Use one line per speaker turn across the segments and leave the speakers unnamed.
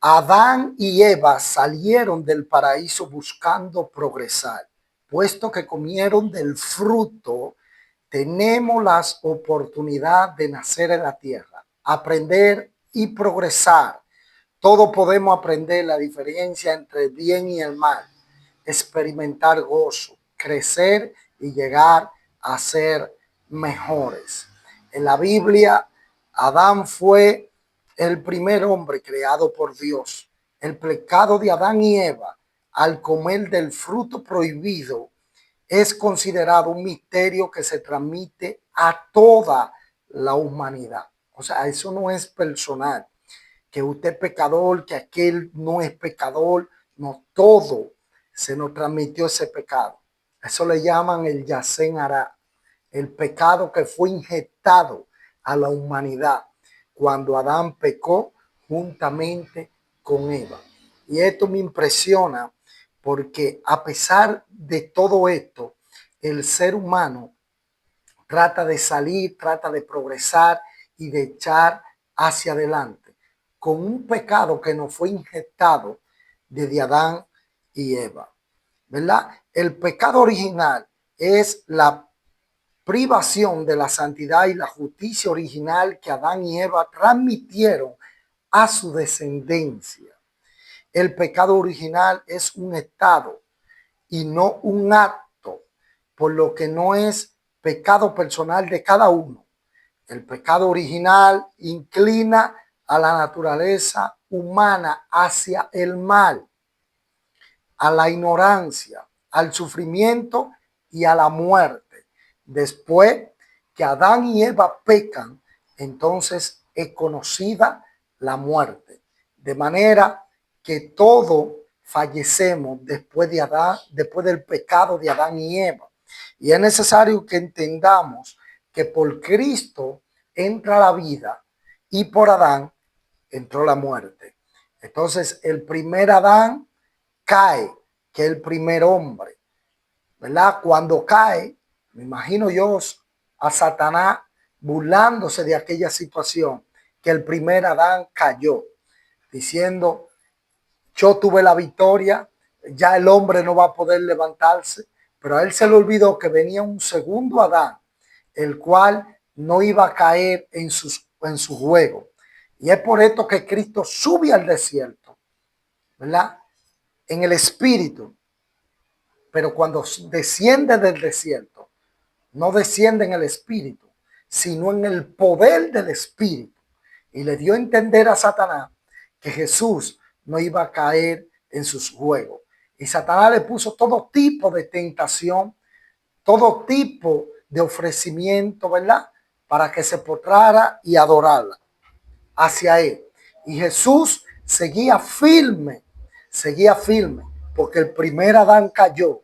Adán y Eva salieron del paraíso buscando progresar. Puesto que comieron del fruto, tenemos la oportunidad de nacer en la tierra, aprender y progresar. Todo podemos aprender la diferencia entre el bien y el mal, experimentar gozo, crecer y llegar a ser mejores. En la Biblia, Adán fue el primer hombre creado por Dios. El pecado de Adán y Eva al comer del fruto prohibido es considerado un misterio que se transmite a toda la humanidad. O sea, eso no es personal, que usted es pecador, que aquel no es pecador, no, todo se nos transmitió ese pecado. Eso le llaman el Yacén Hará, el pecado que fue inyectado a la humanidad cuando Adán pecó juntamente con Eva. Y esto me impresiona porque a pesar de todo esto, el ser humano trata de salir, trata de progresar y de echar hacia adelante con un pecado que nos fue inyectado desde Adán y Eva, ¿verdad? El pecado original es la privación de la santidad y la justicia original que Adán y Eva transmitieron a su descendencia. El pecado original es un estado y no un acto, por lo que no es pecado personal de cada uno. El pecado original inclina a la naturaleza humana hacia el mal, a la ignorancia, al sufrimiento y a la muerte. Después que Adán y Eva pecan, entonces es conocida la muerte. De manera que todos fallecemos después de Adán, después del pecado de Adán y Eva. Y es necesario que entendamos que por Cristo entra la vida y por Adán entró la muerte. Entonces el primer Adán cae, que es el primer hombre, ¿verdad? Cuando cae, me imagino yo a Satanás burlándose de aquella situación, que el primer Adán cayó, diciendo, yo tuve la victoria, ya el hombre no va a poder levantarse, pero a él se le olvidó que venía un segundo Adán, el cual no iba a caer en su juego. Y es por esto que Cristo sube al desierto, ¿verdad? En el espíritu, pero cuando desciende del desierto, no desciende en el espíritu, sino en el poder del espíritu. Y le dio a entender a Satanás que Jesús no iba a caer en sus juegos. Y Satanás le puso todo tipo de tentación, todo tipo de ofrecimiento, ¿verdad? Para que se postrara y adorara hacia él. Y Jesús seguía firme, porque el primer Adán cayó,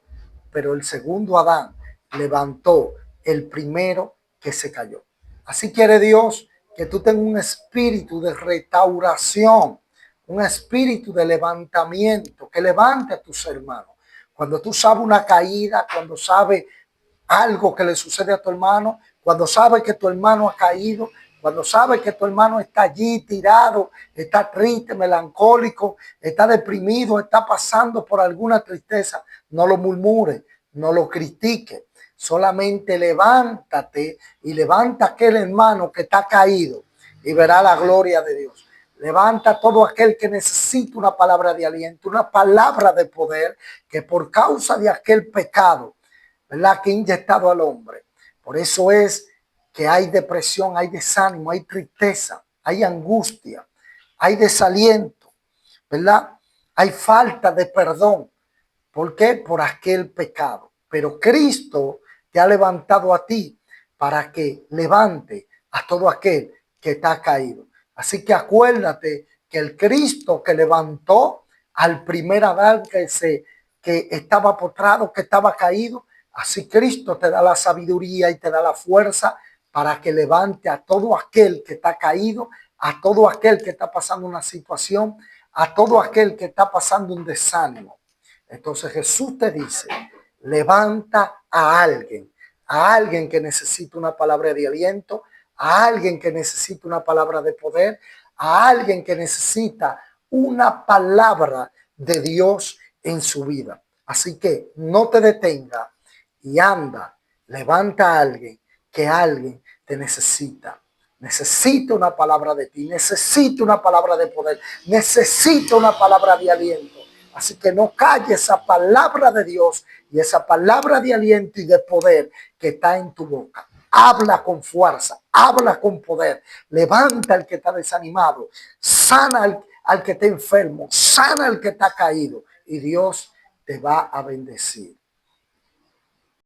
pero el segundo Adán levantó el primero que se cayó. Así quiere Dios que tú tengas un espíritu de restauración, un espíritu de levantamiento, que levante a tus hermanos. Cuando tú sabes una caída, cuando sabes algo que le sucede a tu hermano, cuando sabes que tu hermano ha caído, cuando sabes que tu hermano está allí tirado, está triste, melancólico, está deprimido, está pasando por alguna tristeza, no lo murmures, no lo critiques, solamente levántate y levanta a aquel hermano que está caído y verá la gloria de Dios. Levanta a todo aquel que necesita una palabra de aliento, una palabra de poder, que por causa de aquel pecado, ¿verdad?, que ha inyectado al hombre. Por eso es que hay depresión, hay desánimo, hay tristeza, hay angustia, hay desaliento, ¿verdad? Hay falta de perdón. ¿Por qué? Por aquel pecado. Pero Cristo te ha levantado a ti para que levante a todo aquel que está caído. Así que acuérdate que el Cristo que levantó al primer Adán que estaba postrado, que estaba caído, así Cristo te da la sabiduría y te da la fuerza para que levante a todo aquel que está caído, a todo aquel que está pasando una situación, a todo aquel que está pasando un desánimo. Entonces Jesús te dice, levanta a alguien que necesita una palabra de aliento, a alguien que necesita una palabra de poder, a alguien que necesita una palabra de Dios en su vida. Así que no te detenga y anda, levanta a alguien, que alguien te necesita. Necesita una palabra de ti, necesita una palabra de poder, necesita una palabra de aliento. Así que no calles esa palabra de Dios y esa palabra de aliento y de poder que está en tu boca. Habla con fuerza, habla con poder, levanta al que está desanimado, sana al que está enfermo, sana al que está caído y Dios te va a bendecir.